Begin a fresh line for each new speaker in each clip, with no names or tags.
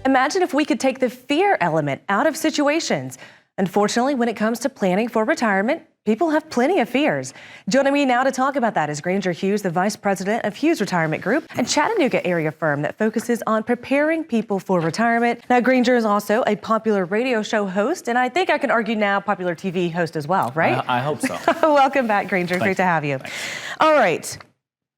Imagine if we could take the fear element out of situations. Unfortunately, when it comes to planning for retirement, people have plenty of fears. Joining me now to talk about that is Granger Hughes, the Vice President of Hughes-Retirement-Group, a Chattanooga area firm that focuses on preparing people for retirement. Now, Granger is also a popular radio show host, and I think I can argue now popular TV host as well, right?
I hope so.
Welcome back, Granger. Great to have you.
Thanks.
All right.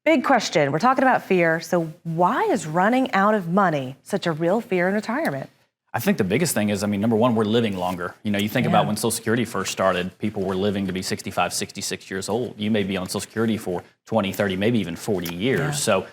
Big question. We're talking about fear. So why is running out of money such a real fear in retirement?
I think the biggest thing is, number one, we're living longer. You think about when Social Security first started, people were living to be 65, 66 years old. You may be on Social Security for 20, 30, maybe even 40 years.
Yeah.
So,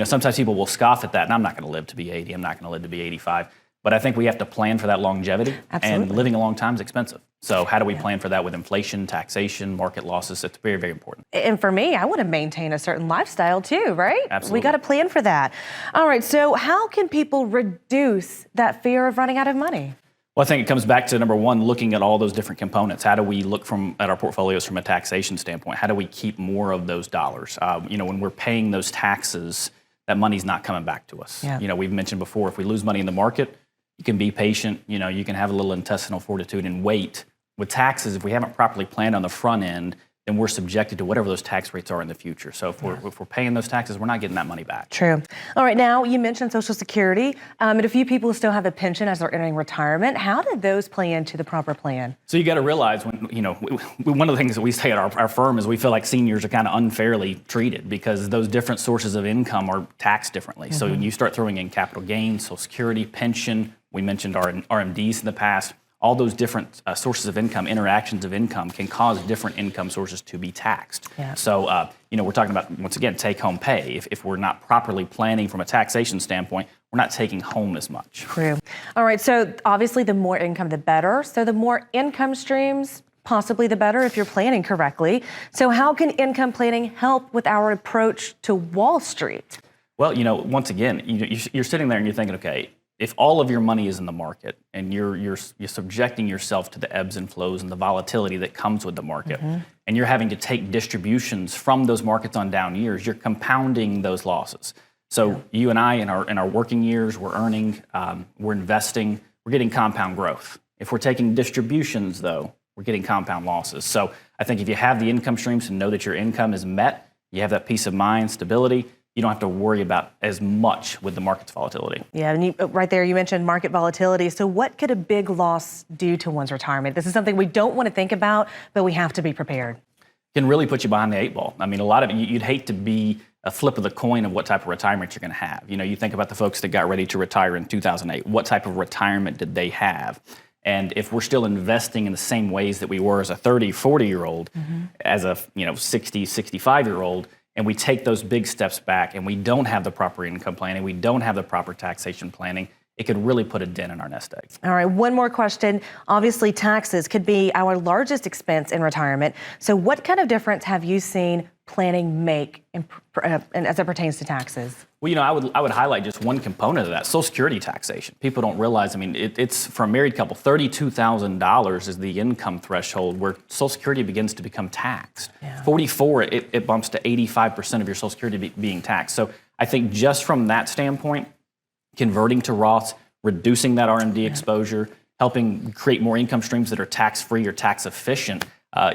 sometimes people will scoff at that, and I'm not going to live to be 80. I'm not going to live to be 85. But I think we have to plan for that longevity.
Absolutely.
And living a long time is expensive. So how do we plan for that with inflation, taxation, market losses? It's very, very important.
And for me, I want to maintain a certain lifestyle too, right?
Absolutely.
We got to plan for that. All right, so how can people reduce that fear of running out of money?
Well, I think it comes back to, number one, looking at all those different components. How do we look at our portfolios from a taxation standpoint? How do we keep more of those dollars? When we're paying those taxes, that money's not coming back to us.
Yeah.
We've mentioned before, if we lose money in the market, you can be patient, you can have a little intestinal fortitude and wait. With taxes, if we haven't properly planned on the front end, then we're subjected to whatever those tax rates are in the future. So if we're paying those taxes, we're not getting that money back.
True. All right, now you mentioned Social Security, and a few people still have a pension as they're entering retirement. How did those play into the proper plan?
So you got to realize one of the things that we say at our firm is we feel like seniors are kind of unfairly treated because those different sources of income are taxed differently. So when you start throwing in capital gains, Social Security, pension, we mentioned our RMDs in the past. All those different sources of income, interactions of income, can cause different income sources to be taxed.
Yeah.
So, we're talking about, once again, take-home pay. If we're not properly planning from a taxation standpoint, we're not taking home as much.
True. All right, so obviously the more income, the better. So the more income streams, possibly the better if you're planning correctly. So how can income planning help with our approach to Wall Street?
Well, once again, you're sitting there and you're thinking, okay, if all of your money is in the market and you're subjecting yourself to the ebbs and flows and the volatility that comes with the market, and you're having to take distributions from those markets on down years, you're compounding those losses. So you and I, in our working years, we're earning, we're investing, we're getting compound growth. If we're taking distributions, though, we're getting compound losses. So I think if you have the income streams and know that your income is met, you have that peace of mind, stability, you don't have to worry about as much with the market's volatility. Yeah,
and right there you mentioned market volatility. So what could a big loss do to one's retirement? This is something we don't want to think about, but we have to be prepared.
It can really put you behind the eight ball. A lot of it, you'd hate to be a flip of the coin of what type of retirement you're going to have. You think about the folks that got ready to retire in 2008. What type of retirement did they have? And if we're still investing in the same ways that we were as a 30, 40-year-old, as a 60, 65-year-old, and we take those big steps back and we don't have the proper income planning, we don't have the proper taxation planning, it could really put a dent in our nest egg. All
right, one more question. Obviously, taxes could be our largest expense in retirement. So what kind of difference have you seen planning make as it pertains to taxes?
Well, I would highlight just one component of that, Social Security taxation. People don't realize, it's for a married couple, $32,000 is the income threshold where Social Security begins to become taxed.
Yeah.
44, it bumps to 85% of your Social Security being taxed. So I think just from that standpoint, converting to Roths, reducing that RMD exposure, helping create more income streams that are tax-free or tax efficient.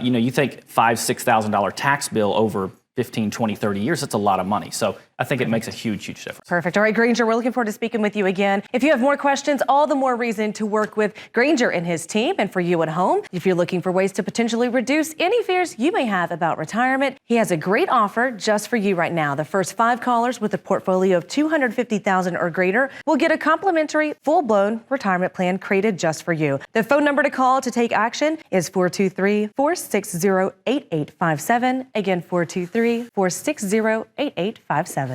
You think $5,000, $6,000 tax bill over 15, 20, 30 years, that's a lot of money. So I think it makes a huge, huge difference.
Perfect. All right, Granger, we're looking forward to speaking with you again. If you have more questions, all the more reason to work with Granger and his team. And for you at home, if you're looking for ways to potentially reduce any fears you may have about retirement, he has a great offer just for you right now. The first 5 callers with a portfolio of $250,000 or greater will get a complimentary, full-blown retirement plan created just for you. The phone number to call to take action is 423-460-8857. Again, 423-460-8857.